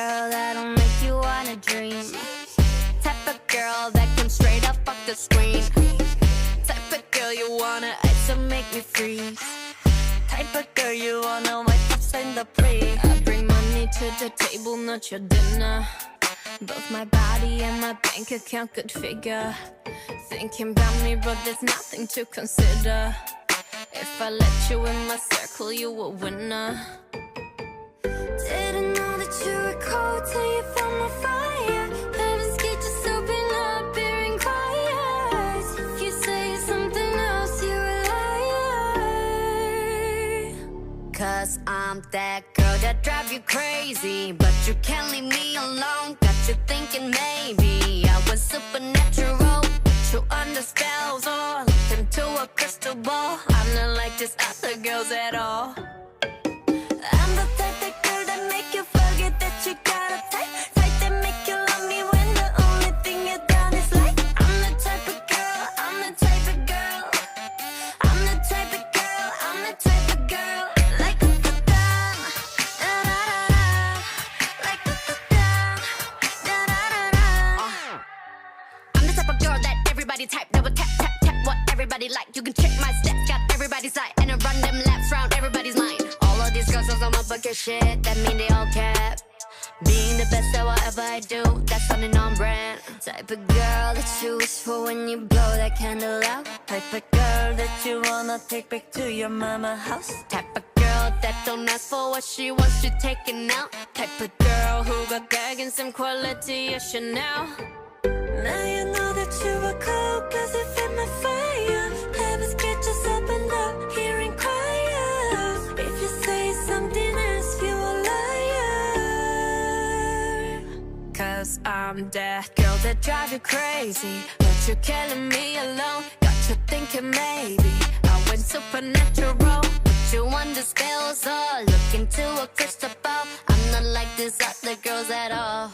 girl that'll make you wanna dream. Type of girl that can straight up fuck the screen. Type of girl you wanna ice and make me freeze. Type of girl you wanna wipe up in the plate. I bring money to the table, not your dinner. Both my body and my bank account could figure. Thinking about me, but there's nothing to consider. If I let you in my circle, you a winner. Didn't know that you were cold till you found my fire. Heaven's gate, just open up here and quiet. If you say something else, you're a liar. Cause I'm that girl that drive you crazy, but you can't leave me alone. Got you thinking maybe I was supernatural, put you under spells or looked into a crystal ball. I'm not like these other girls at all. I'm the type of girl that make you forget that you got a type. Type that make you love me when the only thing you done is like. I'm the type of girl, I'm the type of girl. I'm the type of girl, I'm the type of girl. Like da da da, da da da, like da da da, da da da. I'm the type of girl that everybody type, that would tap tap tap what everybody like. You can check my stats, got everybody's eye, and I run them laps round everybody's mind. All of these girls on some bucket shit, that mean they all cap. Being the best at whatever I do, that's something on brand. Type of girl that you wish for when you blow that candle out. Type of girl that you wanna take back to your mama house. Type of girl that don't ask for what she wants, you taking out. Type of girl who got bag and some quality, yes, Chanel. Now you know that you were cold, cause it fit my fire. Heaven's gate, just open up here and quiet. If you say something else, you a liar. Cause I'm that girl that drive you crazy, but you're killing me alone. Got you thinking maybe I went supernatural, put you under spells or look into a crystal ball. I'm not like these other girls at all.